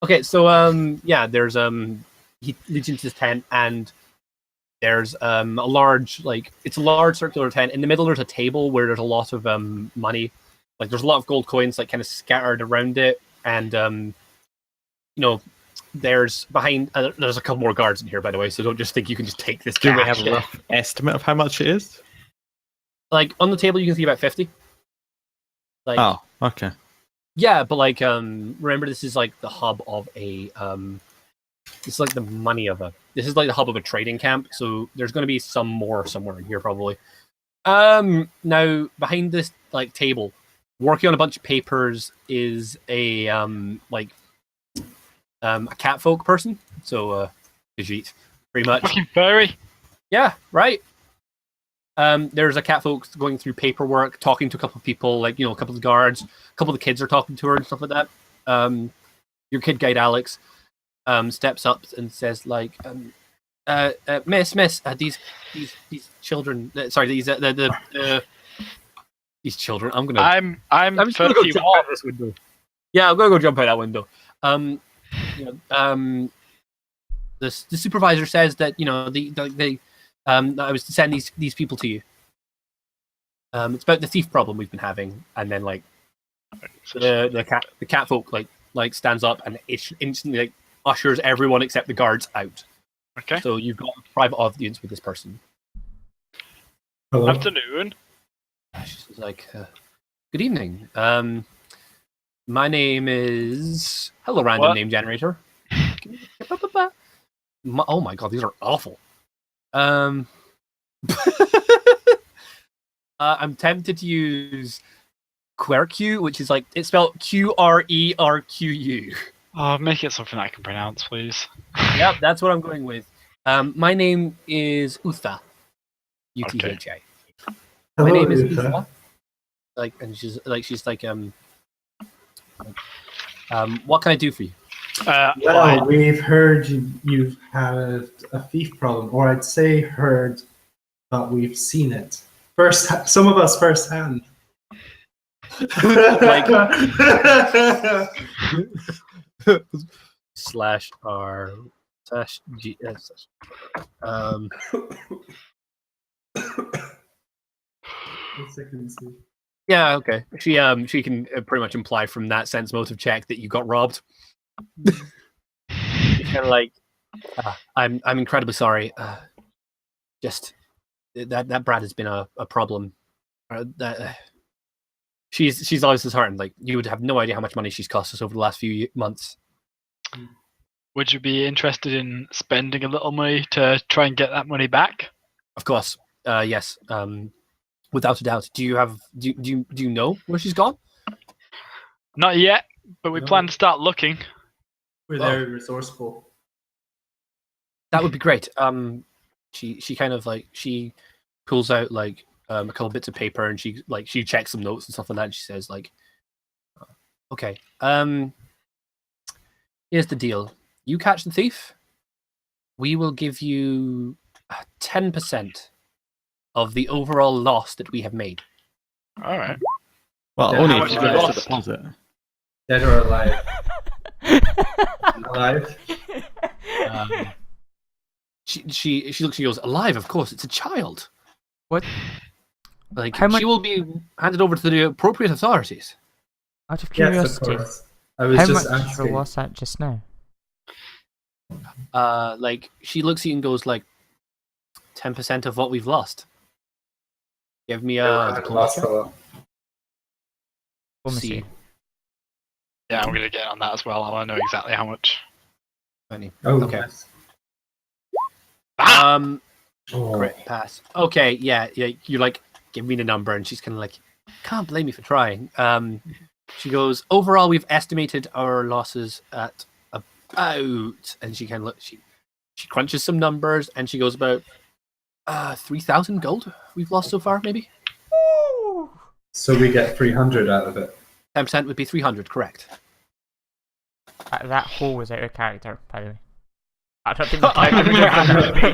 Okay, so yeah, there's he leads into this tent, and there's a large it's a large circular tent. In the middle, there's a table where there's a lot of money, like there's a lot of gold coins like kind of scattered around it, and you know, there's behind there's a couple more guards in here, by the way. So don't just think you can just take this. Do we have a rough estimate of how much it is? Like on the table, you can see about 50. Like, oh, okay. Yeah, but like remember, this is like the hub of a it's like the money of a. This is like the hub of a trading camp, so there's going to be some more somewhere in here probably. Now behind this like table, working on a bunch of papers is a catfolk person. So Khajiit, pretty much. Fucking furry. Yeah, right. There's a catfolk going through paperwork, talking to a couple of people, like a couple of guards, a couple of the kids are talking to her and stuff like that. Your kid guide Alex steps up and says like, Miss, these children. Sorry, these children. I'm just gonna go jump out this window. Yeah, I'm gonna go jump out that window. The supervisor says that I was to send these people to you. It's about the thief problem we've been having, and then like the catfolk like stands up and instantly like ushers everyone except the guards out. Okay. So you've got a private audience with this person. Hello. Afternoon. She's like, good evening. My name is random name generator. Oh my god, these are awful. I'm tempted to use Quercu, which is like it's spelled Qrerqu. Oh, make it something I can pronounce, please. Yep, that's what I'm going with. My name is Utha. Utha. Hello, My name is Utha. Utha. She's like what can I do for you? Well, we've heard you've had a thief problem, or I'd say heard that we've seen it. Some of us firsthand. /r/g. Yeah, okay. She can pretty much imply from that sense motive check that you got robbed. Kind of like, I'm incredibly sorry. Just that brat has been a problem. She's always disheartened. Like you would have no idea how much money she's cost us over the last few months. Would you be interested in spending a little money to try and get that money back? Of course. Yes. Without a doubt. Do you know where she's gone? Not yet, but we plan to start looking. We're very resourceful. That would be great. She kind of like she pulls out like a couple bits of paper and she checks some notes and stuff like that. And she says like, "Okay, here's the deal. You catch the thief, we will give you 10% of the overall loss that we have made." All right. Well, Yeah, only how if you much give us lost? the deposit. Dead or alive? Alive? She looks and goes, "Alive, of course. It's a child. What? Like How much- she will be handed over to the appropriate authorities." Out of Yes, curiosity, of course. I was how just much asking. was that just now? Like she looks at you and goes like, 10% of what we've lost. Give me I a lost a lot. See. Yeah, I'm gonna get on that as well. I want to know exactly how much. Oh, Okay. nice. Ah! Oh. Great pass. Okay, yeah. You're like, give me the number, and she's kind of like, can't blame me for trying. She goes, overall, we've estimated our losses at about, and she kind of look, she crunches some numbers, and she goes about 3,000 gold we've lost so far, maybe. So we get 300 out of it. 10% would be 300, correct? That hole was out of character, by the way. I don't think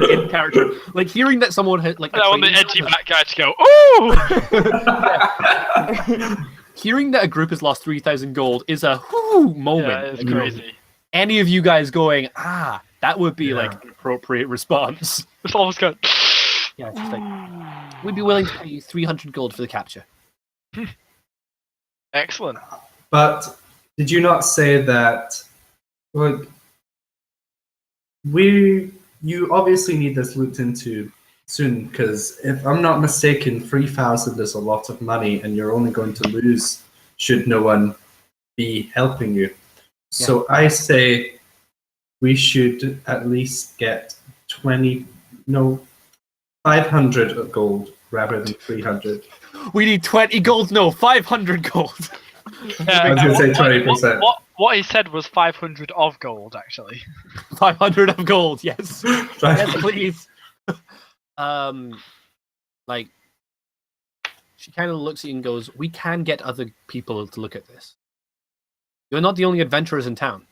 In character, like hearing that someone had like. I want the edgy back guy to go, ooh! Hearing that a group has lost 3,000 gold is a whoo moment. Yeah, it's crazy. any of you guys going, that would be like an appropriate response. It's almost good. Yeah, it's just like, we'd be willing to pay you 300 gold for the capture. Excellent. But did you not say that? Like, you obviously need this looked into soon, because if I'm not mistaken, 3,000 is a lot of money, and you're only going to lose should no one be helping you. So I say we should at least get 500 of gold rather than 300. We need 20 gold. No, 500 gold. I was going to say 20%. What he said was 500 of gold, actually. 500 of gold. Yes. Yes, Right. please. Like, she kind of looks at you and goes, "We can get other people to look at this. You're not the only adventurers in town."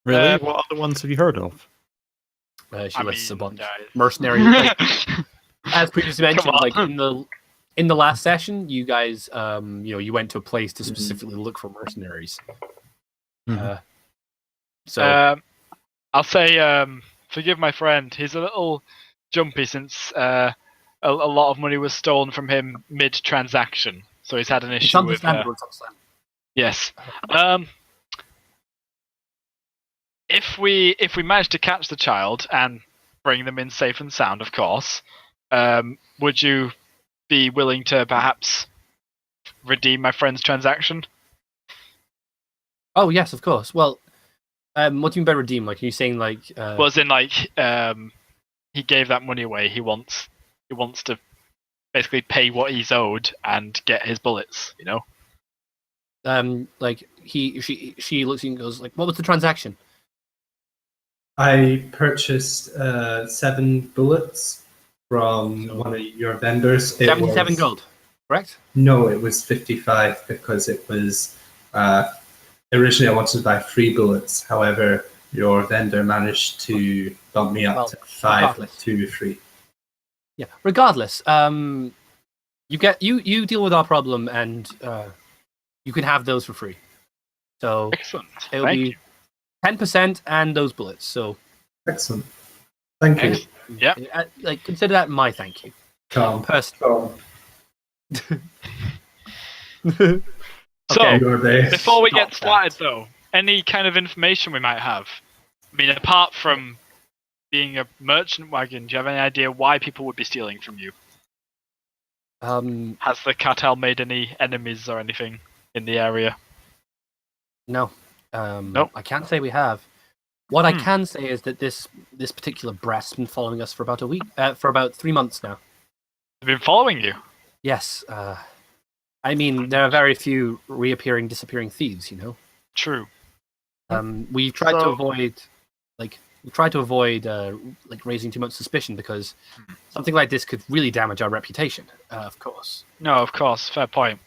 Really? What other ones have you heard of? She lists a bunch. guys. Mercenary. Like, as previously mentioned, like in the last session, you guys, you went to a place to specifically look for mercenaries. So I'll say, forgive my friend. He's a little jumpy since a lot of money was stolen from him mid-transaction, so he's had an it's issue with. understandable. It's understandable. Yes. If we manage to catch the child and bring them in safe and sound, of course, would you be willing to perhaps redeem my friend's transaction? Oh yes, of course. Well, what do you mean by redeem? Like, are you saying like? Well, as in like, he gave that money away. He wants to basically pay what he's owed and get his bullets. You know. Like she looks at you and goes like, "What was the transaction?" I purchased 7 bullets from one of your vendors. 77 gold, correct? No, it was 55 because it was originally I wanted to buy 3 bullets. However, your vendor managed to bump me up to 5 regardless. with 2 or 3. Yeah. Regardless, you deal with our problem, and you can have those for free. So Excellent. it'll Thank be you. 10% and those bullets. So Excellent. Thank you. Yeah. like, consider that my thank you. Calm. Personally. Calm. So, Okay. Your day. before we get Stop started, that. though, any kind of information we might have? I mean, apart from being a merchant wagon, do you have any idea why people would be stealing from you? Has the cartel made any enemies or anything in the area? No. Nope. I can't say we have. What I can say is that this particular breast's been following us for about a week, for about 3 months now. They've been following you. Yes. I mean, there are very few reappearing, disappearing thieves. You know. True. We tried to So- avoid, like raising too much suspicion, because something like this could really damage our reputation. Of course. No, of course, fair point.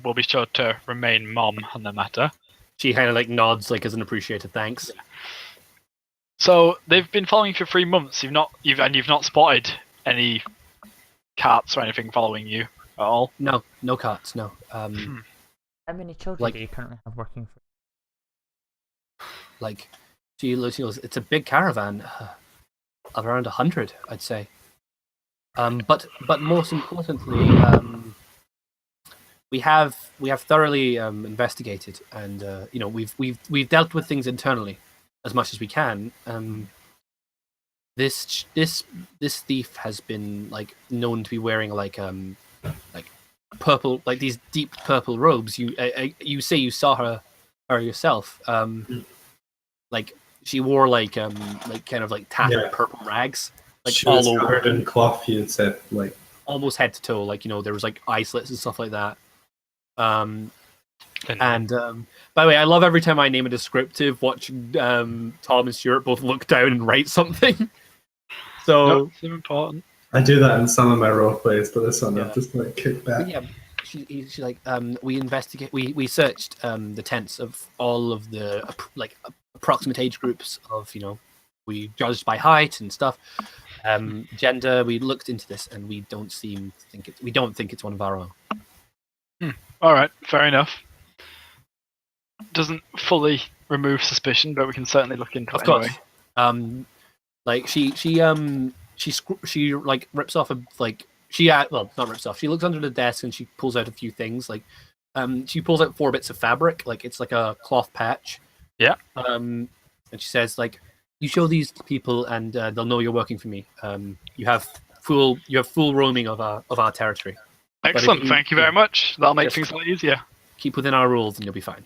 We'll be sure to remain mum on the matter. She kind of like nods, like as an appreciated thanks. So they've been following you for 3 months. You've not spotted any carts or anything following you at all. No carts. No. How many children Like- do you currently have working for? Like, she goes, it's a big caravan, of around 100, I'd say. But most importantly, we have thoroughly investigated, and we've dealt with things internally as much as we can. This thief has been like known to be wearing like purple, like these deep purple robes. You say you saw her yourself. Like she wore like kind of like tattered purple rags, like She all was over, covered in cloth, you said, like. almost head to toe. Like, there was like eye slits and stuff like that. And by the way, I love every time I name a descriptive, watching Tom and Stuart both look down and write something. So Nope, it's important. I do that in some of my role plays, but this one Yeah. I've just like kicked back. yeah, she's like, we searched the tents of all of the approximate age groups of, we judged by height and stuff, gender. We looked into this, and we don't think it's one of our own. All right, fair enough. doesn't fully remove suspicion, but we can certainly look into Of it course. anyway. Like she like rips off a like well, not rips off. She looks under the desk and she pulls out a few things. Like she pulls out 4 bits of fabric. Like it's like a cloth patch. Yeah. And she says like, you show these to people and they'll know you're working for me. You have full roaming of our territory. Excellent. Thank you very much. That'll make Yes. things a lot easier. Keep within our rules and you'll be fine.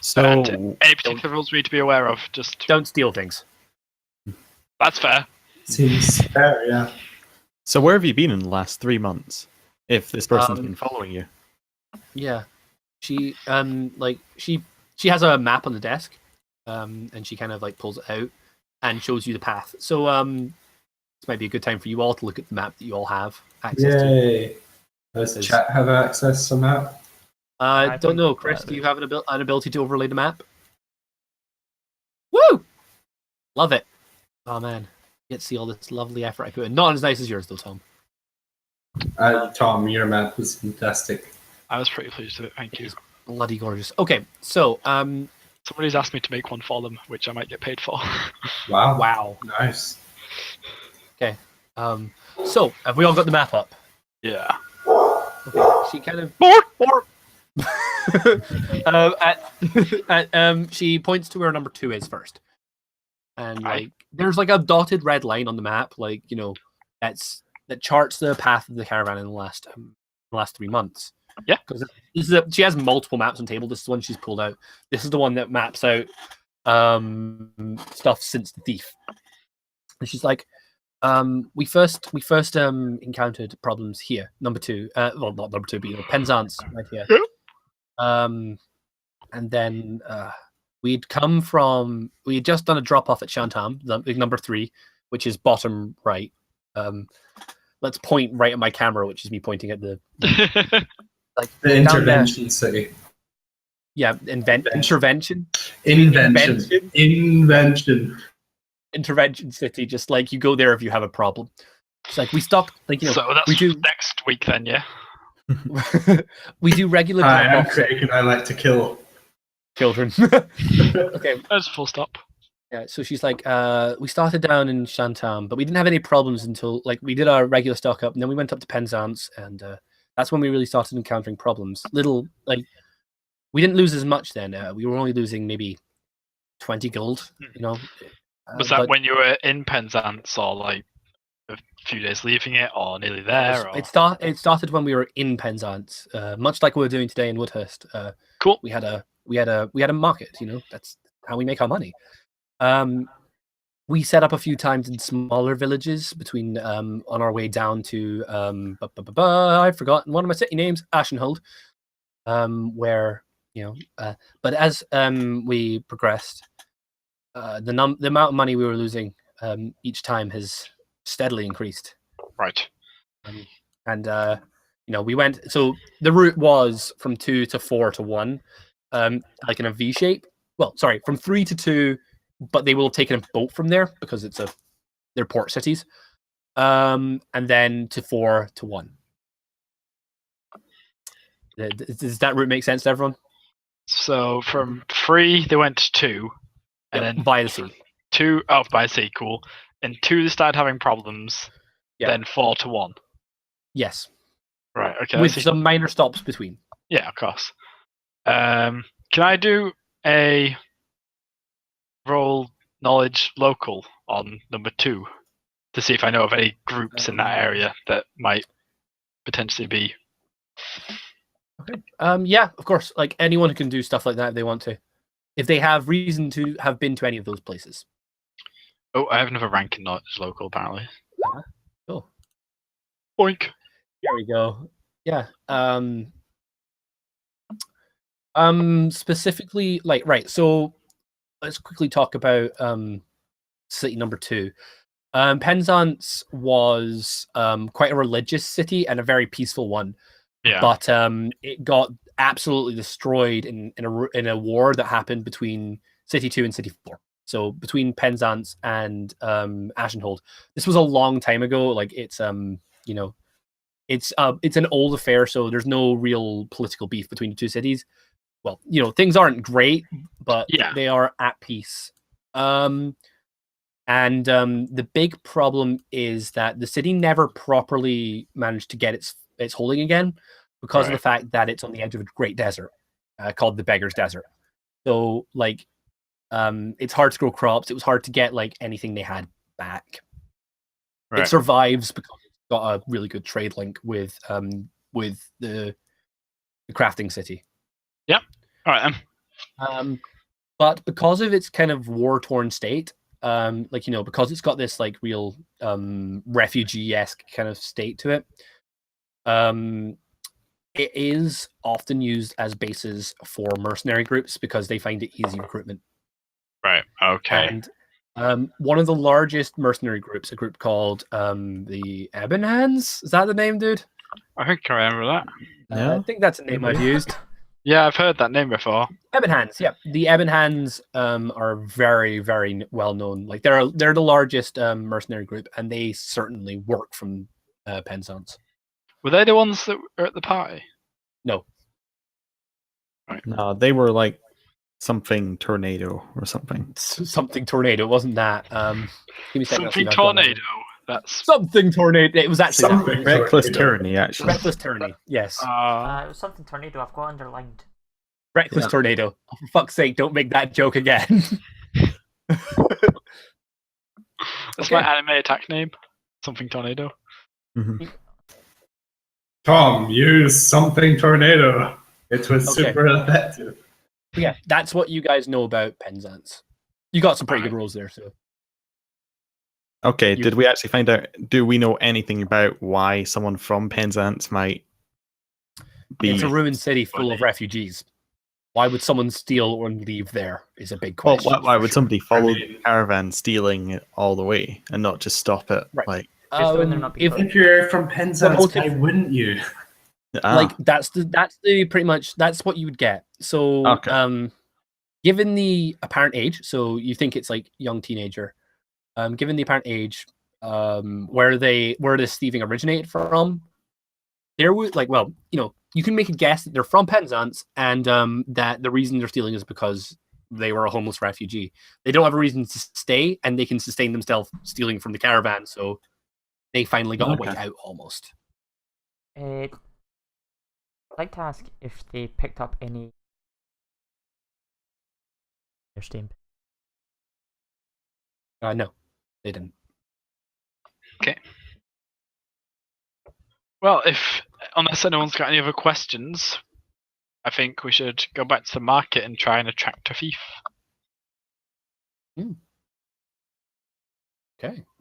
So, And any particular rules we need to be aware of? Just Don't steal things. that's fair. Seems fair, yeah. so where have you been in the last 3 months? If this person's Um, been following you, Yeah. She she has a map on the desk. And she kind of like pulls it out and shows you the path. So this might be a good time for you all to look at the map that you all have access to. Yay. Does chat have access somehow? I don't think know, that Chris. Do you is- have an ability to overlay the map? Woo! Love it. Oh man, you get to see all this lovely effort I put in. Not as nice as yours though, Tom. Tom, your map was fantastic. I was pretty pleased with it. Thank you. It's bloody gorgeous. Okay, so Somebody's asked me to make one for them, which I might get paid for. Wow. wow. Nice. So have we all got the map up? Yeah. Okay. She kind of she points to where number 2 is first, and like there's like a dotted red line on the map, like that charts the path of the caravan in the last 3 months. Yeah, because she has multiple maps on table. This is the one she's pulled out. This is the one that maps out stuff since the thief. And she's like, we first encountered problems here. Number 2, well, not number 2, but Penzance right here. And then we had just done a drop off at Shantam, number 3, which is bottom right. Let's point right at my camera, which is me pointing at the like The down there. intervention city. Yeah, intervention. Intervention city. Just like you go there if you have a problem. It's like we stopped. Like so that's we do next week then, yeah. we do regular Hi, I'm drop-offs. Craig and I like to kill. Children. Okay. That's a full stop. Yeah, so she's like, we started down in Shantam, but we didn't have any problems until like we did our regular stock up, and then we went up to Penzance, and that's when we really started encountering problems. Little like we didn't lose as much then. We were only losing maybe 20 gold. Was that when you were in Penzance, or like a few days leaving it, or nearly there? Or... It started when we were in Penzance, much like we're doing today in Woodhurst. Cool. We had a market. That's how we make our money. We set up a few times in smaller villages between on our way down to I've forgotten one of my city names, Ashenhold, where but as we progressed, the amount of money we were losing each time has steadily increased. Right. And we went. So the route was from 2 to 4 to 1, like in a V shape. Well, sorry, from 3 to 2. But they will have taken a boat from there because they're port cities, and then to 4 to 1. Does that route make sense to everyone? So from 3 they went to 2, and then via the sea. 2 by the sea, cool. And 2 they started having problems. Yeah. Then 4 to 1. Yes. Right. Okay. With some minor stops between. Yeah, of course. Can I do a roll knowledge local on number 2 to see if I know of any groups in that area that might potentially be? Okay. Yeah, of course. Like anyone who can do stuff like that if they want to, if they have reason to have been to any of those places. Oh, I have another rank in knowledge local apparently. Cool. Boink. There we go. Yeah. Specifically, like right. So let's quickly talk about city number 2. Penzance was quite a religious city and a very peaceful one. Yeah. But it got absolutely destroyed in a war that happened between City 2 and City 4. So between Penzance and Ashenhold. This was a long time ago. Like it's it's an old affair, so there's no real political beef between the two cities. well, things aren't great, but Yeah. they are at peace. And the big problem is that the city never properly managed to get its holding again because of the fact that it's on the edge of a great desert called the Beggar's Desert. So, like, it's hard to grow crops. It was hard to get like anything they had back. Right. It survives because it's got a really good trade link with the crafting city. Yep. All right then. But because of its kind of war-torn state, because it's got this like real refugee-esque kind of state to it, it is often used as bases for mercenary groups because they find it easy recruitment. Right. Okay. And one of the largest mercenary groups, a group called the Ebon Hands. Is that the name, dude? I think I remember that. Yeah. I think that's a name I've used. Yeah, I've heard that name before. Ebon Hands, yeah. The Ebon Hands are very, very well known. Like they're the largest mercenary group, and they certainly work from Penzance. Were they the ones that were at the party? No, No, they were like something tornado or something. something tornado. It wasn't that. Give me a second, I'll see Something if I've got it. tornado. That's Something tornado. It was actually Something. that. Reckless Tornado. tyranny, actually. Reckless tyranny. Yes, It was something tornado. I've got underlined. reckless Yeah. tornado. Oh, for fuck's sake! Don't make that joke again. that's Okay. my anime attack name. Something tornado. Mhm. Tom, use something tornado. It was Okay. super effective. Yeah, that's what you guys know about Penzance. You got some pretty good rolls there, so. Okay, You- did we actually find out? Do we know anything about why someone from Penzance might be? It's a ruined city full of refugees. Why would someone steal and leave there is a big Well, question. why would somebody follow mean- the caravan stealing it all the way and not just stop it? Right. Like, Just when they're not being if caught. If you're from Penzance, motive- why wouldn't you? like that's the pretty much that's what you would get. So Okay. given the apparent age, so you think it's like young teenager, given the apparent age, where this thieving originated from, there would you can make a guess that they're from Penzance and that the reason they're stealing is because they were a homeless refugee. They don't have a reason to stay and they can sustain themselves stealing from the caravan, so they finally got a way Okay. out almost. I'd like to ask if they picked up any. Their steam. No, they didn't. Well, unless anyone's got any other questions, I think we should go back to the market and try and attract a thief. Okay.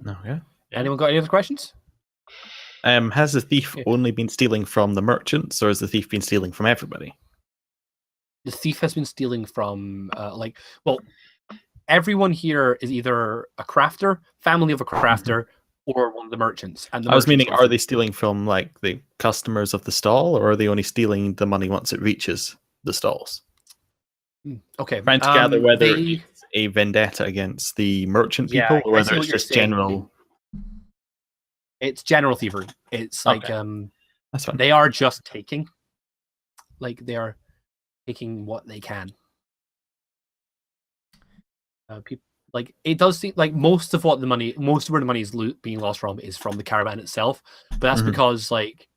Okay. Anyone got any other questions? Has the thief Yeah. only been stealing from the merchants, or has the thief been stealing from everybody? The thief has been stealing from everyone here is either a crafter, family of a crafter, or one of the merchants. And the I was merchants meaning, also- are they stealing from like the customers of the stall, or are they only stealing the money once it reaches the stalls? Okay. Trying to gather whether they- it's a vendetta against the merchant Yeah, people, or I see whether what it's you're just saying. general. it's general thievery. It's like Okay. That's fine. they are just taking. Like they are taking what they can. People like it does seem like most of where the money is being lost from is from the caravan itself, but that's Mhm. because like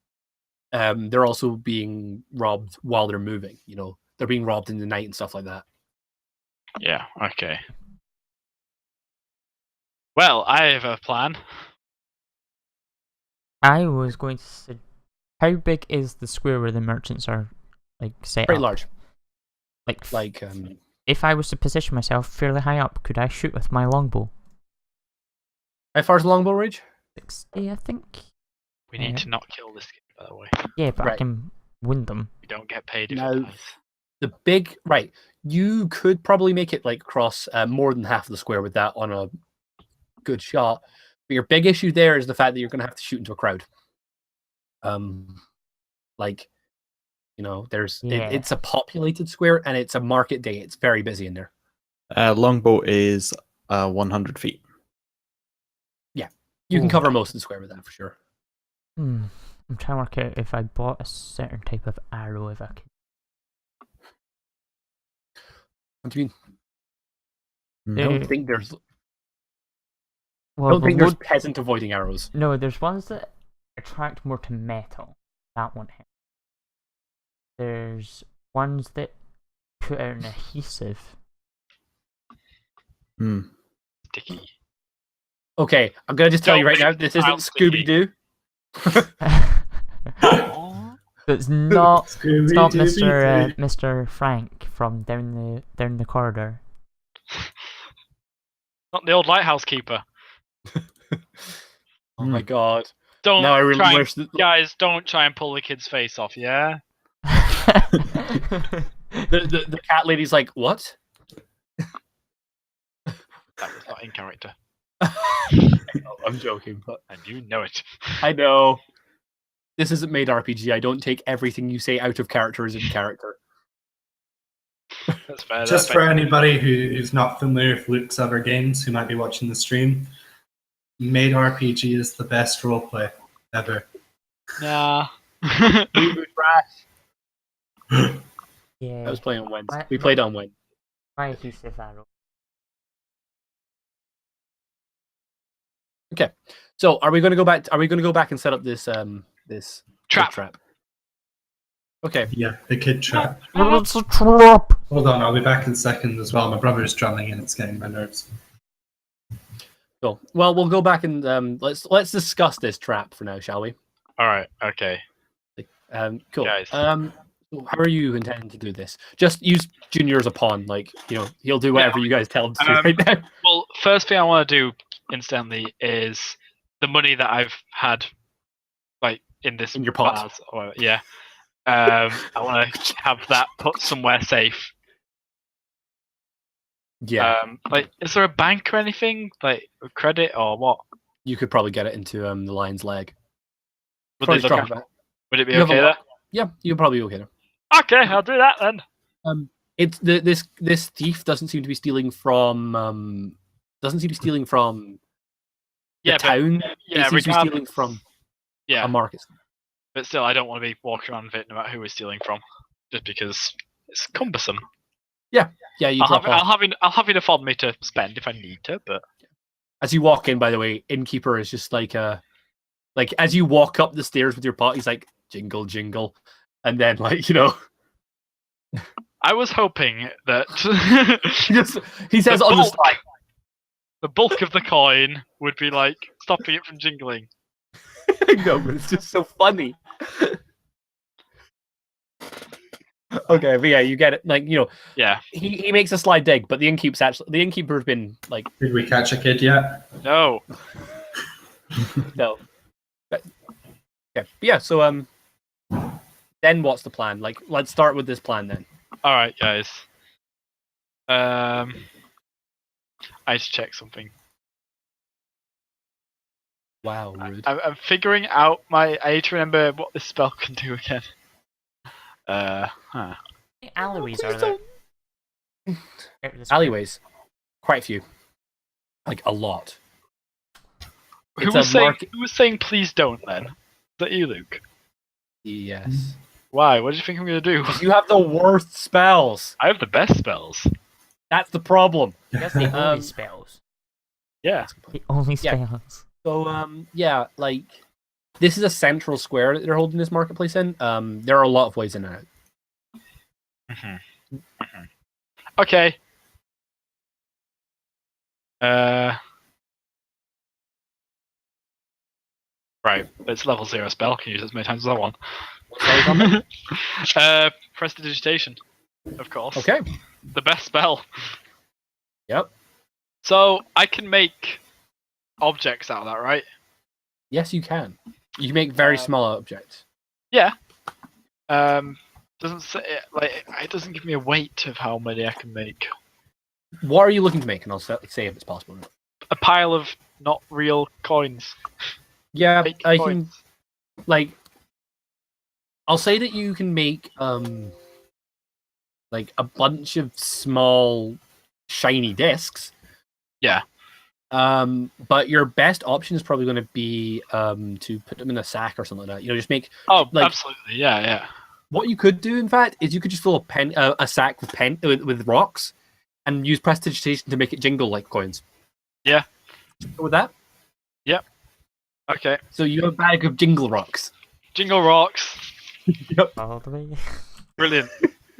they're also being robbed while they're moving. They're being robbed in the night and stuff like that. Yeah, okay. Well, I have a plan. I was going to say, how big is the square where the merchants are like set Pretty up? large. Like, Like if I was to position myself fairly high up, could I shoot with my longbow? how far is the longbow range? 60, I think. We need Yeah. to not kill this kid, by the way. Yeah, but I Right. can wound them. We don't get paid if No. it dies. The big right. You could probably make it like across more than half of the square with that on a good shot. But your big issue there is the fact that you're going to have to shoot into a crowd. There's Yeah. it's a populated square and it's a market day. It's very busy in there. Longbow is 100 feet. You can Ooh. cover most of the square with that for sure. I'm trying to work out if I bought a certain type of arrow, if I could. What do you mean? I There- don't think there's. I well, don't think there's wood- peasant avoiding arrows. no, there's ones that attract more to metal. That won't hit. There's ones that put out an adhesive. Hmm. Sticky. Okay, I'm gonna just tell you Don't right now. make This the isn't child sticky. Scooby Doo. Aw. It's not. It's not Scooby-Dooby-Doo. Mr. Frank from down the corridor. Not the old lighthouse keeper. Oh my god! Don't Now I really try and- wish that guys, don't try and pull the kid's face off, yeah? the cat lady's like, what? That was not in character. Oh, I'm joking, but And you know it. I know. This isn't made RPG. I don't take everything you say out of character as in character. That's fair. Just that's for fair. anybody who's not familiar with Luke's other games, who might be watching the stream, Made RPG is the best roleplay ever. Nah. Yeah. I was playing on Wednesday. What? We played on Wednesday. My adhesive arrow. So, are we going to go back? Are we going to go back and set up this this Trap. trap? Okay. Yeah, the kid trap. It's a trap. Hold on, I'll be back in a second as well. My brother's drumming and it's getting my nerves. Cool. Well, we'll go back and let's discuss this trap for now, shall we? Alright, okay. Cool. Guys. So how are you intending to do this? Just use Junior as a pawn, like he'll do whatever you guys tell him to do right now. Well, first thing I want to do instantly is the money that I've had, like, in this In your pot. bars or whatever, yeah. I want to have that put somewhere safe. Yeah, Like, is there a bank or anything? Like, credit or what? you could probably get it into the lion's leg. Would, Probably they look drop after- it. would it be You have a okay lot. there? Yeah, you'll probably be okay there. Okay, I'll do that then. It's this thief doesn't seem to be stealing from the Yeah, town. yeah, it seems to be stealing regardless. from Yeah, a market. but still, I don't want to be walking around with it no matter who we're stealing from, just because it's cumbersome. Yeah, you drop off. I'll have enough on me to spend if I need to, but As you walk in, by the way, innkeeper is just like as you walk up the stairs with your pot, he's like jingle jingle, and then I was hoping that he says The on the bulk. slide. the bulk of the coin would be like stopping it from jingling. No, but it's just so funny. Okay, but yeah, you get it. Yeah. He makes a slide dig, but the innkeeper's been like Did we catch a kid yet? No. no. But, okay, yeah. So then what's the plan? Like, let's start with this plan then. All right, guys. I need to check something. Wow, rude. I'm figuring out I need to remember what this spell can do again. How many alleyways are there? Out of the square? Alleyways, quite a few, like a lot. Who It's was a saying? market- Who was saying? Please don't. Then. Is that you, Luke? Yes. Why? What do you think I'm gonna do? You have the worst spells. I have the best spells. That's the problem. That's the only Um, spells. Yeah. The only Yeah. spells. So yeah, like this is a central square that they're holding this marketplace in. There are a lot of ways in and out. Okay. Right, it's level 0 spell. Can use it as many times as I want. Prestidigitation, of course. Okay. The best spell. Yep. So I can make objects out of that, right? Yes, you can. You can make very Um, small objects. Yeah. Doesn't say it doesn't give me a weight of how many I can make. What are you looking to make? And I'll say if it's possible. Or not. A pile of not real coins. Yeah, Fake I coins. can. Like, I'll say that you can make like a bunch of small shiny discs. Yeah. But your best option is probably going to be to put them in a sack or something like that. Just make. Oh, like- absolutely. Yeah, yeah. What you could do, in fact, is you could just fill a sack with with rocks, and use prestidigitation to make it jingle like coins. Yeah. Go with that. Okay. So you have a bag of jingle rocks. Jingle rocks. Yep. All the way. Brilliant.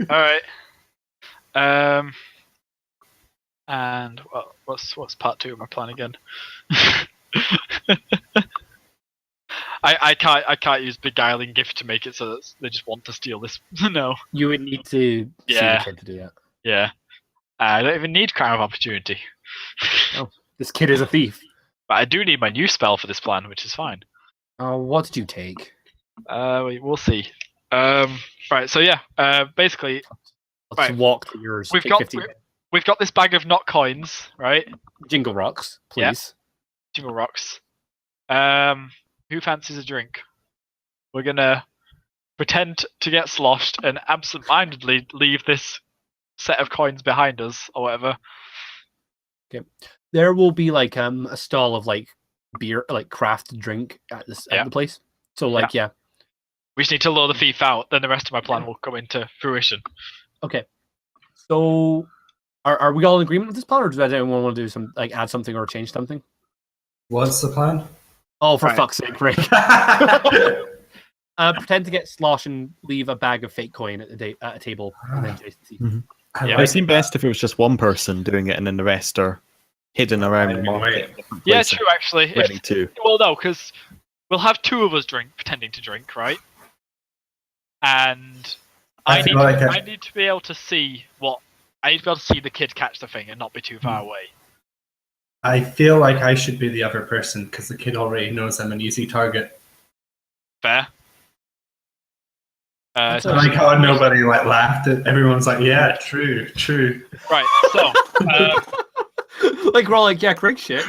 All right. And what's part 2 of my plan again? I can't use beguiling gift to make it so that they just want to steal this. No. You would need to see Yeah. the kid to do that. Yeah. I don't even need crime of opportunity. This kid is a thief. But I do need my new spell for this plan, which is fine. What did you take? We'll see. Right. So yeah. Basically, Let's Right. walk to yours. We've Take got- 15 we've got this bag of not coins, right? jingle rocks, please. Jingle rocks. Who fancies a drink? We're gonna pretend to get sloshed and absent-mindedly leave this set of coins behind us, or whatever. There will be like a stall of like beer, like craft drink at this Yeah. at the place. So like yeah. We just need to lure the thief out, then the rest of my plan will come into fruition. Okay. So are we all in agreement with this plan, or does anyone want to do some like add something or change something? What's the plan? Oh, for Right. fuck's sake, Rick. Pretend to get slosh and leave a bag of fake coin at a table, and then Jason sees. I Yeah. It like would seem best if it was just one person doing it and then the rest are hidden around the Right, market. right. in different Yeah, places, true. Actually, Ready to. well, no, because we'll have 2 of us pretending to drink, right? And I I feel need, like I need to be able to see I need to be able to see the kid catch the thing and not be too far away. I feel like I should be the other person because the kid already knows I'm an easy target. Fair. That's I like how nobody like laughed. Everyone's like, "Yeah, true." Right. So, like we're all like, yeah, quick shit.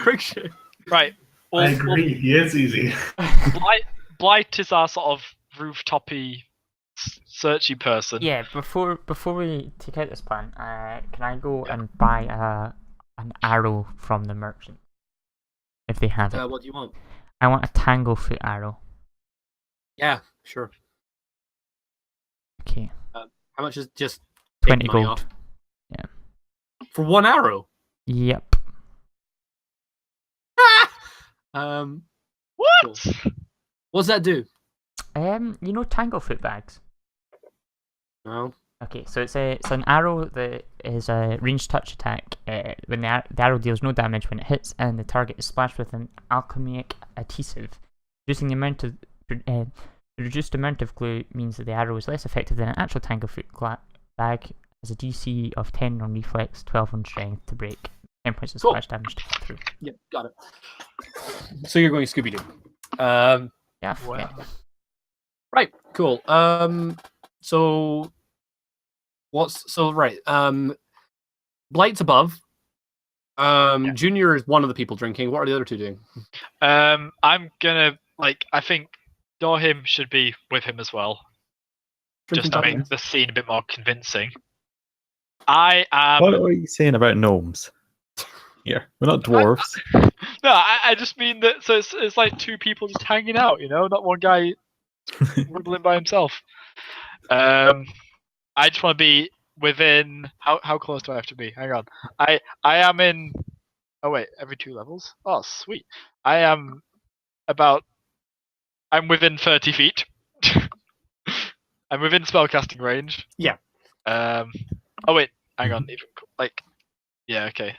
right. I agree. He is easy. Blight is our sort of rooftopy, searchy person. Yeah, before we take out this plan, can I go and buy an arrow from the merchant if they have it? What do you want? I want a tanglefoot arrow. Yeah, sure. Okay, How much is just 20 take money gold. off? Yeah. For one arrow. Yep. What? Cool. What does that do? You know tanglefoot bags. No. Okay, so it's an arrow that is a ranged touch attack. When the arrow deals no damage when it hits, and the target is splashed with an alchemic adhesive. Reducing the amount of the reduced amount of glue means that the arrow is less effective than an actual tanglefoot bag. Has a DC of 10 on reflex, 12 on strength to break. 10 points of Cool. splash damage to go through. Yep, got it. So you're going Scooby Doo. Yeah. Wow. Yeah. Right, cool. So Blight's above. Junior is one of the people drinking. What are the other two doing? I'm gonna I think Dorhim should be with him as well, just to Drinking make the scene a bit more convincing. I am. What are you saying about gnomes? Here, we're not dwarves. No, I just mean that. So it's like 2 people just hanging out, not one guy wibbling by himself. I just want to be within. How close do I have to be? Hang on. I am in. Oh wait, every 2 levels. Oh sweet. I'm within 30 feet. I'm within spellcasting range. Yeah. Oh wait, hang on. Yeah, okay.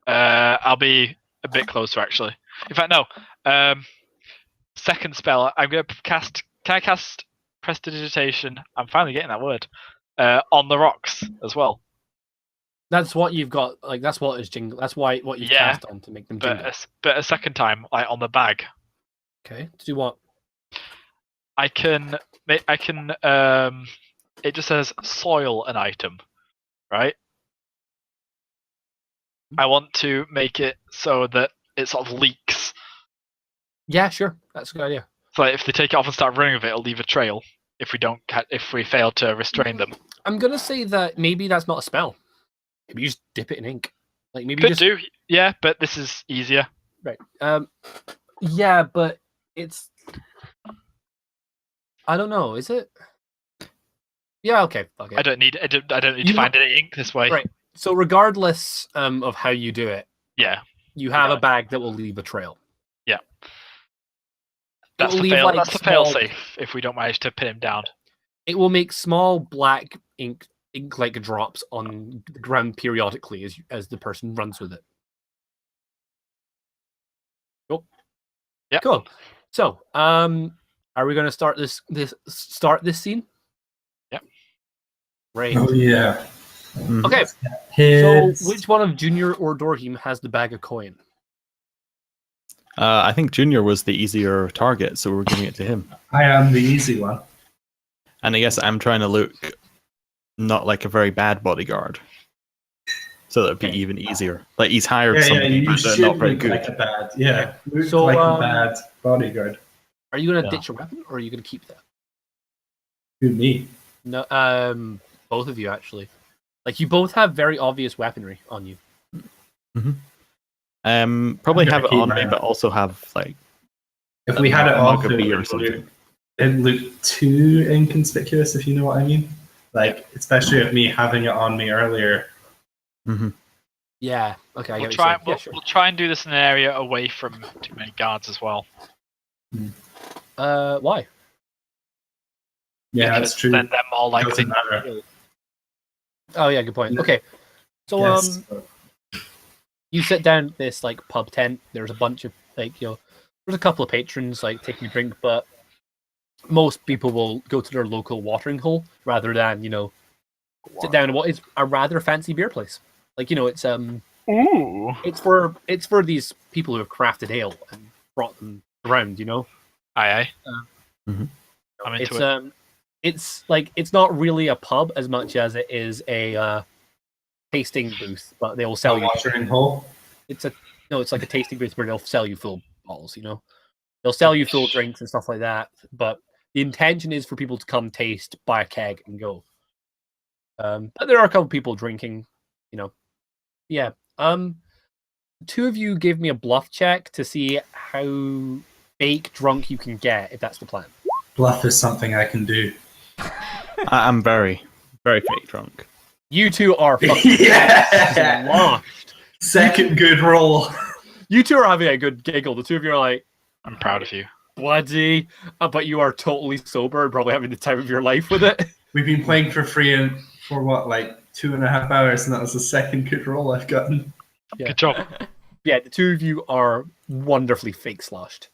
I'll be a bit closer actually. In fact, no. Second spell. I'm gonna cast. Can I cast prestidigitation? I'm finally getting that word. On the rocks as well. That's what you've got. Like that's what is jingle. That's what you Yeah, cast on to make them jingle. But a second time, on the bag. Okay. To do what? I can. It just says soil an item, right? I want to make it so that it sort of leaks. Yeah, sure. That's a good idea. So if they take it off and start running with it, it'll leave a trail. If we fail to restrain them, I'm gonna say that maybe that's not a spell. Maybe you just dip it in ink. Like maybe could just do. Yeah, but this is easier. right. Yeah, but it's. I don't know. Is it? Yeah. Okay. Fuck it. I don't need You to find any ink this way. Right. So regardless of how you do it, Yeah, you have Yeah. a bag that will leave a trail. that's will the leave, fail. like, That's the small- fail-safe if we don't manage to pin him down. It will make small black ink-like drops on the ground periodically as the person runs with it. Cool. Yep. Cool. So, are we going to start this scene? Yep. Right. Oh yeah. Mhm. Okay. Hits. So, which one of Junior or Dorhim has the bag of coin? I think Junior was the easier target, so we're giving it to him. I am the easy one. And I guess I'm trying to look not like a very bad bodyguard, so that'd be Okay. even easier. Like he's hired Yeah, somebody, you but they're should not very look good. like a bad. Yeah, look So, like a bad bodyguard. Are you going to Yeah. ditch your weapon, or are you going to keep that? Who, me? No, both of you actually. Like you both have very obvious weaponry on you. Probably I'm have it gonna keep on me, mine. but also have like If we had it a off, mug of it beer or would something. it'd look too inconspicuous, if you know what I mean. Like, especially with me having it on me earlier. Yeah. Okay. I We'll get try. what you're saying. We'll try and do this in an area away from too many guards as well. Why? Yeah, Because that's true. Then they're more likely. Doesn't matter. Oh yeah, good point. Yeah. Okay. So Yes. you sit down at this like pub tent. There's a bunch of there's a couple of patrons like taking a drink, but most people will go to their local watering hole rather than sit down at what is a rather fancy beer place. Like it's Ooh. it's for these people who have crafted ale and brought them around. Aye. Mhm. I'm into It's it. it's like it's not really a pub as much as it is a tasting booth, but they will sell you. watering hole. It's like a tasting booth where they'll sell you full bottles. They'll sell you full drinks and stuff like that. But the intention is for people to come taste, buy a keg, and go. But there are a couple people drinking. Yeah. Two of you give me a bluff check to see how fake drunk you can get, if that's the plan. Bluff is something I can do. I'm very, very fake drunk. You two are fucking Yeah. launched. Second good roll. You two are having a good giggle. The two of you are like, I'm proud of you. bloody, but you are totally sober and probably having the time of your life with it. We've been playing for free for what, like 2.5 hours, and that was the second good roll I've gotten. Yeah. Good job. Yeah, the two of you are wonderfully fake sloshed.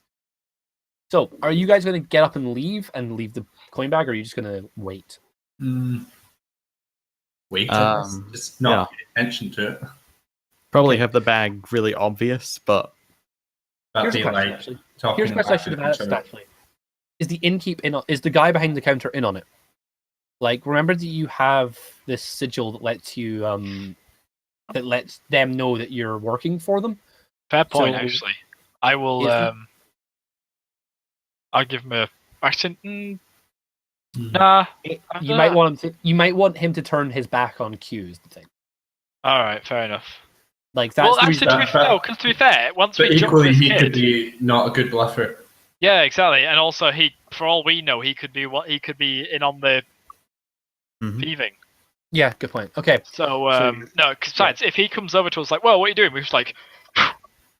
So, are you guys going to get up and leave the coin bag, or are you just going to wait? Wait, I guess. Just not pay attention to it. Probably have the bag really obvious, but That'd Here's a be question, like actually. talking Here's a question I back should to have each asked, other. actually. Is the innkeep is the guy behind the counter in on it? Like, remember that you have this sigil that lets you, that lets them know that you're working for them? Fair point, So- actually. I will. Is the- I'll give him a. Actually, Hmm. nah. You might want him to. You might want him to turn his back on Q. Is the thing. All right, fair enough. Like that's Well, the actually, reason. to be fair, once But we jump equally, this he kid, could be not a good bluffer. yeah, exactly, and also for all we know, he could be in on the Mhm. thieving. Yeah, good point. Okay, So, So no, besides, if he comes over to us like, "Well, what are you doing?" We're just like,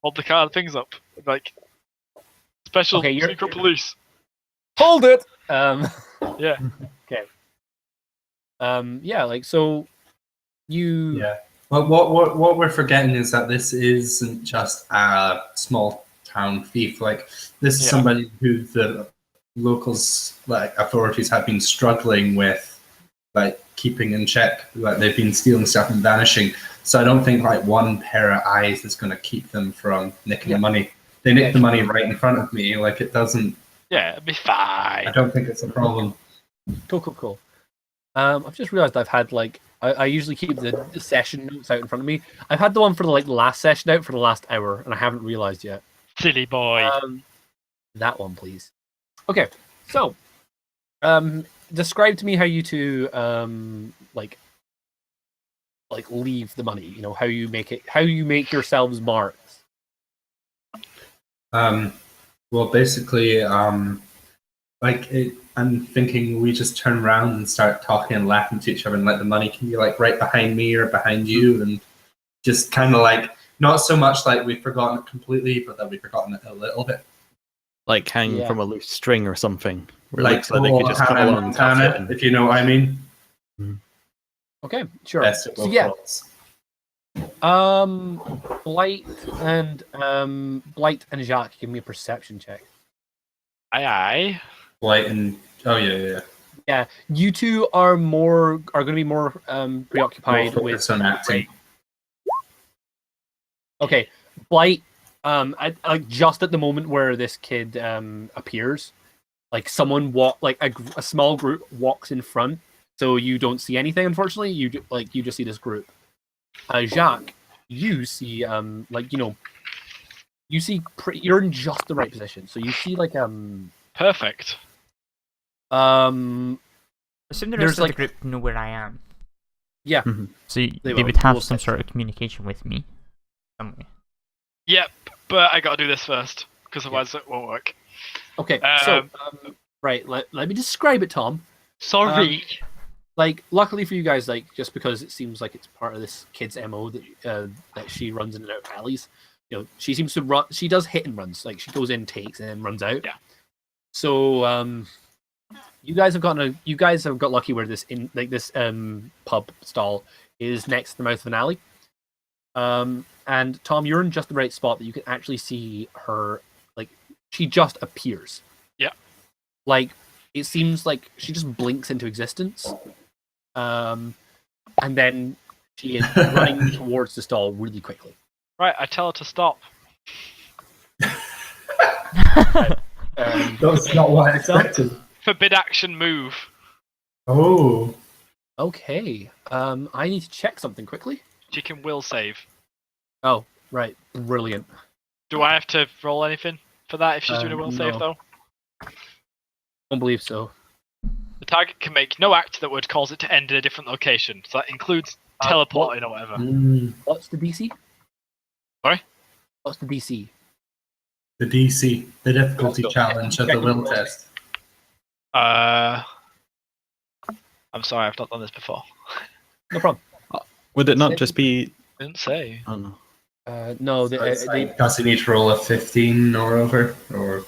hold the card things up, like special Okay, you're- secret police. hold it. Yeah. Okay. Yeah, like so. You. Yeah. Well, what we're forgetting is that this isn't just a small town thief. Like, this is Yeah. somebody who the locals, like authorities, have been struggling with, like keeping in check. Like, they've been stealing stuff and vanishing. So I don't think like one pair of eyes is going to keep them from nicking the money. They nick the money right in front of me. Like, it doesn't. Yeah, it'll be I fine. don't think it's a problem. Cool. I've just realized I've had like I usually keep the session notes out in front of me. I've had the one for the last session out for the last hour, and I haven't realized yet. Silly boy. That one, please. Okay, so describe to me how you two like leave the money. How you make yourselves marks. Well, basically, I'm thinking we just turn around and start talking and laughing to each other, and like the money can be like right behind me or behind you, and just kind of like not so much like we've forgotten it completely, but that we've forgotten it a little bit. Like hanging Yeah. from a loose string or something. Where it Like looks like they could just come Hannah along and cuff Montana, it in. if you know what I mean. Okay, sure. Best of So both yeah, worlds. Blight and Jacques, give me a perception check. Aye. Blight and yeah. Yeah, you two are going to be more preoccupied More with focus on acting. Okay, Blight. Just at the moment where this kid appears, like someone a small group walks in front, so you don't see anything. Unfortunately, you just see this group. Jacques, you see you're in just the right position, so you see Perfect. Assume the There's, rest of the group know where I am. Yeah. So they will. would have Will some say sort of communication with me. Some way. Yep, but I gotta do this first, because otherwise it won't work. Okay, so right, let me describe it, Tom. Sorry. Luckily for you guys, just because it seems like it's part of this kid's MO that she runs in and out of alleys. She seems to run. She does hit and runs. Like she goes in, takes, and then runs out. Yeah. So you guys have got lucky where this pub stall is next to the mouth of an alley. And Tom, you're in just the right spot that you can actually see her. Like she just appears. Yeah. Like it seems like she just blinks into existence. And then she is running towards the stall really quickly. Right, I tell her to stop. That's not what I expected. Forbid action move. Oh. Okay. I need to check something quickly. She can will save. Oh, right. Brilliant. Do I have to roll anything for that if she's doing a will save, no. though? Don't believe so. The target can make no act that would cause it to end in a different location. So that includes teleporting or whatever. What's the DC? Sorry? What's the DC? The DC, the difficulty Let's go. challenge of the will test. I'm sorry, I've not done this before. No problem. Would it not just be? Didn't say. Oh no. No, Does he need to roll a 15 or over? Or It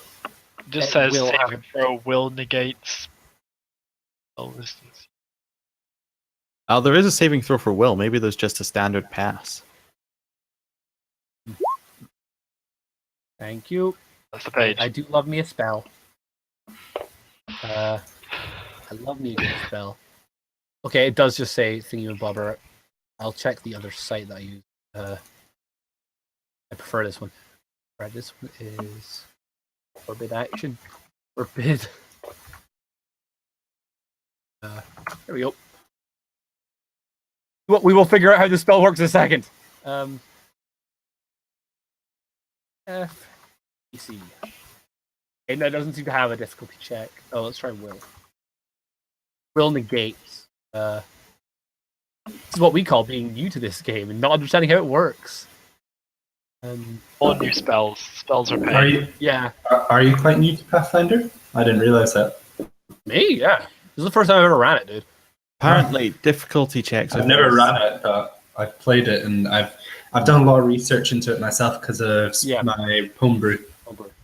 just It says will saving have- throw will negates spell distance. Oh, there is a saving throw for will. Maybe there's just a standard pass. Thank you. That's the page. I do love me a spell. I love me a good spell. Okay, it does just say thingy-bobber. I'll check the other site that I use. I prefer this one. Right, this one is forbid action. Forbid. There we go. We will figure out how the spell works in a second. F E C. And that doesn't seem to have a difficulty check. Oh, let's try will. Will negates. This is what we call being new to this game and not understanding how it works. All new spells. Spells are are paid. you Yeah. are you quite new to Pathfinder? I didn't realize that. Me? Yeah. This is the first time I've ever ran it, dude. Apparently, difficulty checks. I've never ran it, but I've played it and I've done a lot of research into it myself because of my homebrew.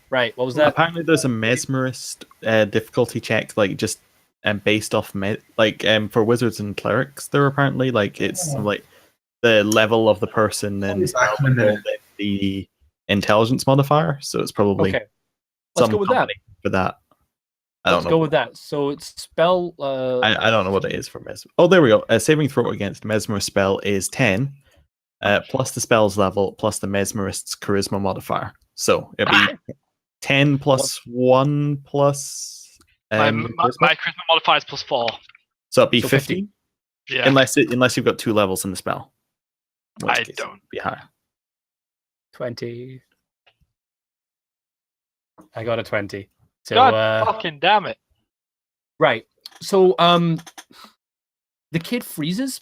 Right. What was that? Apparently, there's a mesmerist difficulty check, like just based off for wizards and clerics. There apparently it's like the level of the person and the intelligence modifier. So it's probably Okay. Let's go with that. For that. Let's go with that. So it's spell. I don't know what it is for mesmer. Oh, there we go. Saving throw against mesmer spell is 10, plus the spell's level plus the mesmerist's charisma modifier. So it'll be 10 plus 1 plus. My charisma modifier is +4. So it'd be 15. Yeah. Unless you've got 2 levels in the spell. In which I case don't. it'd be higher. 20. I got a 20. So, God fucking damn it. Right. So the kid freezes.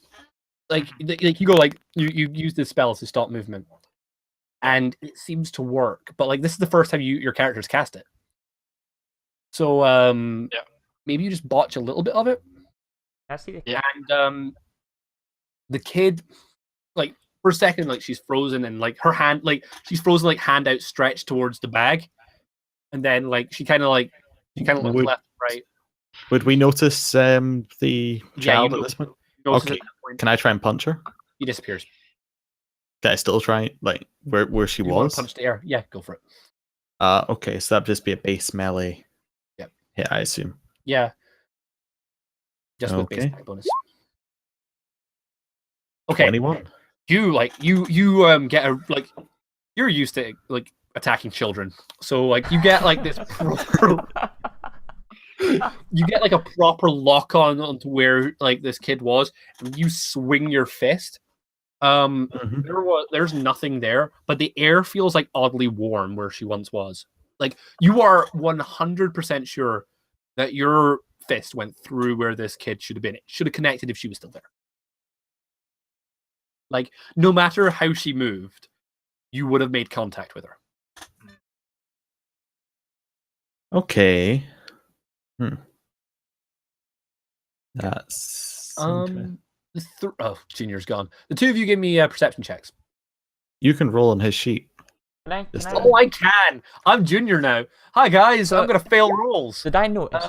Like you go you use the spell to stop movement. And it seems to work. But this is the first time your character's cast it. So Yeah. maybe you just botch a little bit of it. I see. Yeah. And the kid, like for a second, like she's frozen and like her hand, like she's frozen, like hand outstretched towards the bag, and then like she kind of looks Would- left, right. Would we notice the child you at this point? notice Okay. at that point Can I try and punch her? he disappears. Can I still try like where she You want was? to punch the air? Yeah, go for it. Okay, so that'd just be a base melee. Yep. hit, I assume. Yeah, just with base Okay. attack bonus. Okay, 21. you get a like you're used to like attacking children, so like you get like this proper, you get like a proper lock onto where like this kid was, and you swing your fist. Mhm. There's nothing there, but the air feels like oddly warm where she once was. Like you are 100% sure that your fist went through where this kid should have been. It should have connected if she was still there. Like no matter how she moved, you would have made contact with her. Okay. That's Junior's gone. The two of you give me perception checks. you can roll on his sheet. Just Oh, I can. I'm Junior now. Hi guys, So- I'm gonna fail rolls. Did I notice?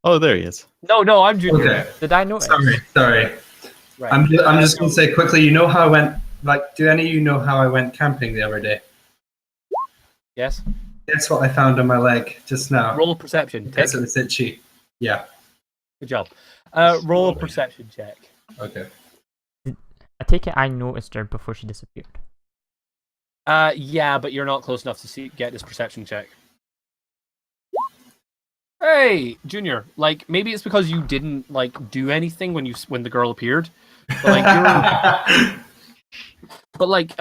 Oh, there he is. No, I'm Junior. Okay. Did I notice? Sorry. Right. I'm just gonna say quickly. You know how I went? Like, do any of you know how I went camping the other day? Yes. Guess what I found on my leg just now? Roll perception. Because it was itchy. Yeah. Good job. Roll a perception check. Okay. I take it I noticed her before she disappeared. Yeah, but you're not close enough to get this perception check. Hey, Junior. Like maybe it's because you didn't like do anything when the girl appeared, but like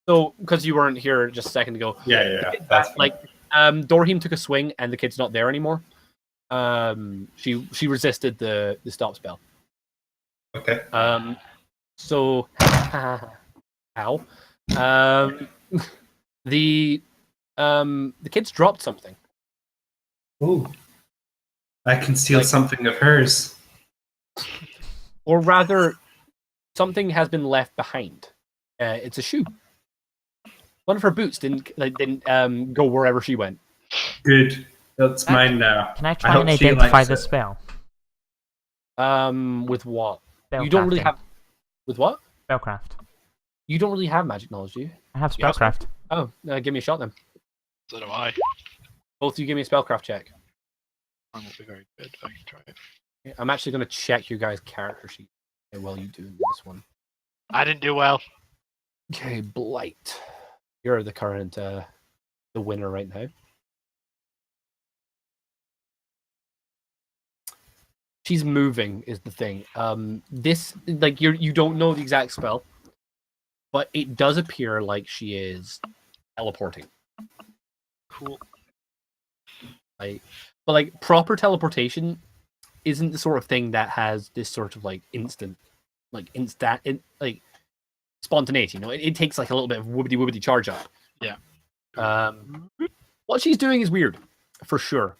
so because you weren't here just a second ago. Yeah. That's fine. Like Dorhim took a swing and the kid's not there anymore. She resisted the stop spell. Okay. So ow. The kids dropped something. Ooh. I can steal Like- something of hers. Or rather, something has been left behind. It's a shoe. One of her boots didn't go wherever she went. Good. That's mine now. Can I I try hope and she identify likes the it. spell? With what? Spellcrafting. You don't really have. With what? Spellcraft. You don't really have magic knowledge, do you? I have You have spellcraft. Oh, give me a shot then. So do I. Both of you give me a spellcraft check. I won't be very good. I can try it. I'm actually going to check your guys' character sheet while you do this one. I didn't do well. Okay, Blight. You're the current the winner right now. She's moving is the thing. This like you don't know the exact spell, but it does appear like she is teleporting. Cool. But like proper teleportation isn't the sort of thing that has this sort of like spontaneity. You know, it takes like a little bit of woobity charge up. Yeah. What she's doing is weird, for sure.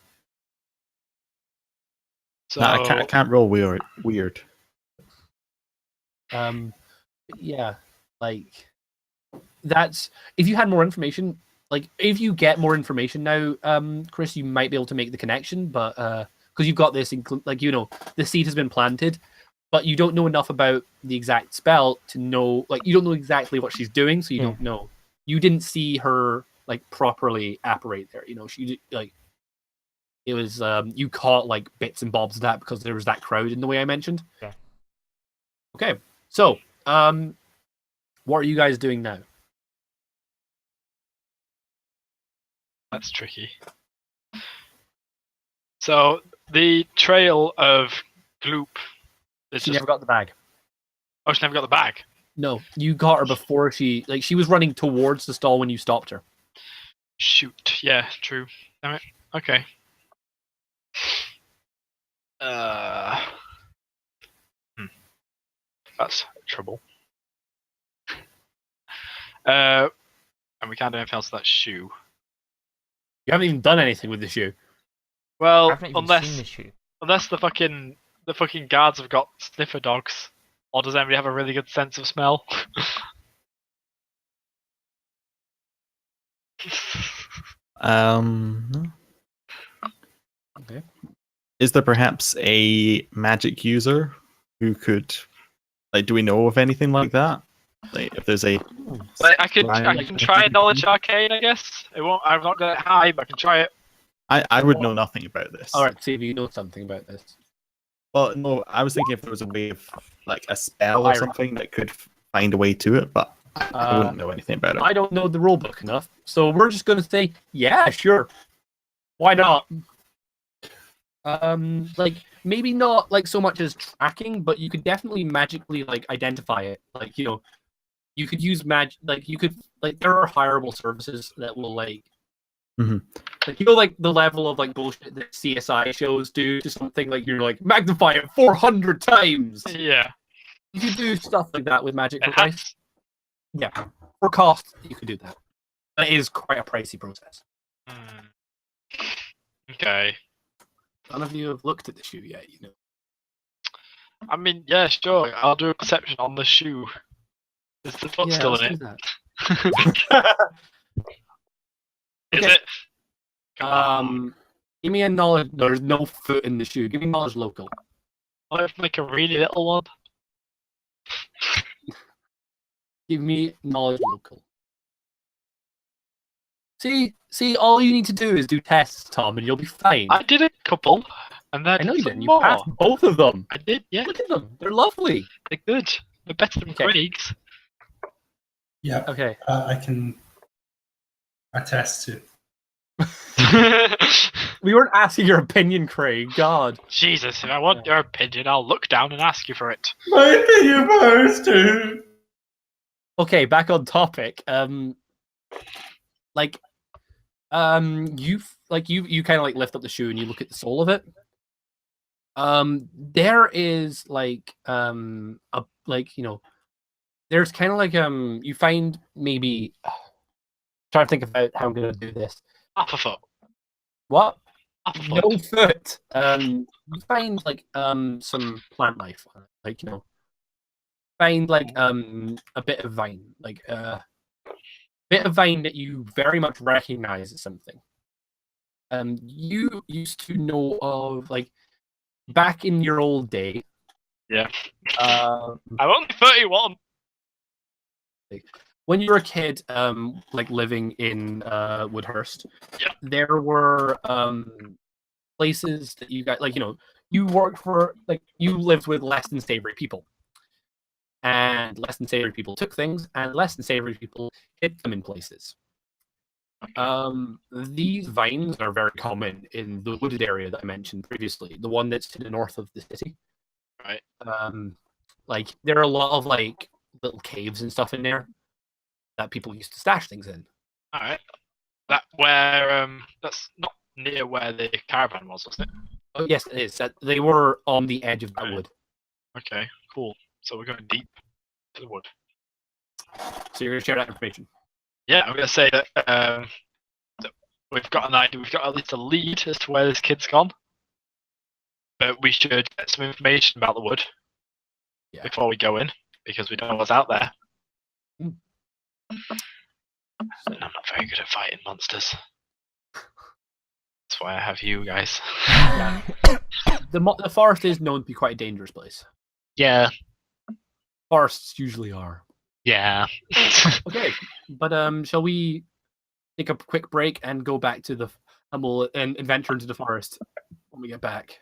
So Nah, I can't roll weird. Yeah, like that's if you had more information. Like if you get more information now, Chris, you might be able to make the connection. But because you've got this, like the seed has been planted, but you don't know enough about the exact spell to know. Like you don't know exactly what she's doing, so you don't know. You didn't see her like properly apparate there. You know, she like it was you caught like bits and bobs of that because there was that crowd in the way I mentioned. Yeah. Okay, so what are you guys doing now? that's tricky. So the trail of Gloop is She just. never got the bag. Oh, she never got the bag. No, you got her before she was running towards the stall when you stopped her. Shoot. Yeah, true. Damn it. Okay. That's trouble. And we can't do anything else with that shoe. You haven't even done anything with the shoe. Well, I've not even unless seen the shoe. unless the fucking guards have got sniffer dogs, or does anybody have a really good sense of smell? No. Okay. Is there perhaps a magic user who could, like, do we know of anything like that? Like, if there's a Like, I can Ryan, try knowledge arcane, I guess. It won't. I'm not gonna high, but I can try it. I would know nothing about this. All right, see if you know something about this. Well, no, I was thinking if there was a way of, like, a spell or Iron. something that could find a way to it, but I wouldn't know anything about it. I don't know the rulebook enough, so we're just going to say, yeah, sure. Why not? Like, maybe not like so much as tracking, but you could definitely magically like identify it. Like, you know, you could use magic. Like, you could like there are hireable services that will like, like you know, like the level of like bullshit that CSI shows do to something like you're like magnify it 400 times. Yeah. You could do stuff like that with magic for It price. has- Yeah, for cost, you could do that. But it is quite a pricey process. Hmm. Okay. None of you have looked at the shoe yet, you know. I mean, yeah, sure. I'll do a perception on the shoe. Is the foot Yeah, still let's in do it? that. Is Okay. it? Give me a knowledge. There's no foot in the shoe. Give me knowledge local. I have like a really little one. Give me knowledge local. See, all you need to do is do tests, Tom, and you'll be fine. I did a couple, and then I know you some didn't. You more. passed both of them. I did, yeah. Look at them. They're lovely. They're good. They're better than Okay. Craig's. Yeah, Okay. I can attest to. We weren't asking your opinion, Craig. God. Jesus, if I want your opinion, I'll look down and ask you for it. My opinion first, too. Okay, back on topic. You kind of like lift up the shoe and you look at the sole of it. There is like there's kind of like you find maybe trying to think about how I'm gonna do this. Half a foot. What? Half a foot. No foot. You find like some plant life, like you know, find like a bit of vine, like bit of vine that you very much recognize as something. You used to know of like back in your old day. Yeah. I'm only 31. When you were a kid, like living in Woodhurst, Yeah. there were places that you got, like, you know, you worked for, like, you lived with less than savory people. And less than savory people took things, and less than savory people hid them in places. These vines are very common in the wooded area that I mentioned previously, the one that's to the north of the city. Right. Like, there are a lot of, like, little caves and stuff in there that people used to stash things in. Alright. That's not near where the caravan was it? Oh, yes, it is. They were on the edge of that wood. Okay, cool. So we're going deep to the wood. So you're going to share that information. Yeah, I'm going to say that, that we've got an idea. We've got at least a lead as to where this kid's gone. But we should get some information about the wood before we go in, because we don't know what's out there. And I'm not very good at fighting monsters. That's why I have you guys. The forest is known to be quite a dangerous place. Yeah. Forests usually are. Yeah. Okay, but shall we take a quick break and go back to the and we'll adventure into the forest when we get back?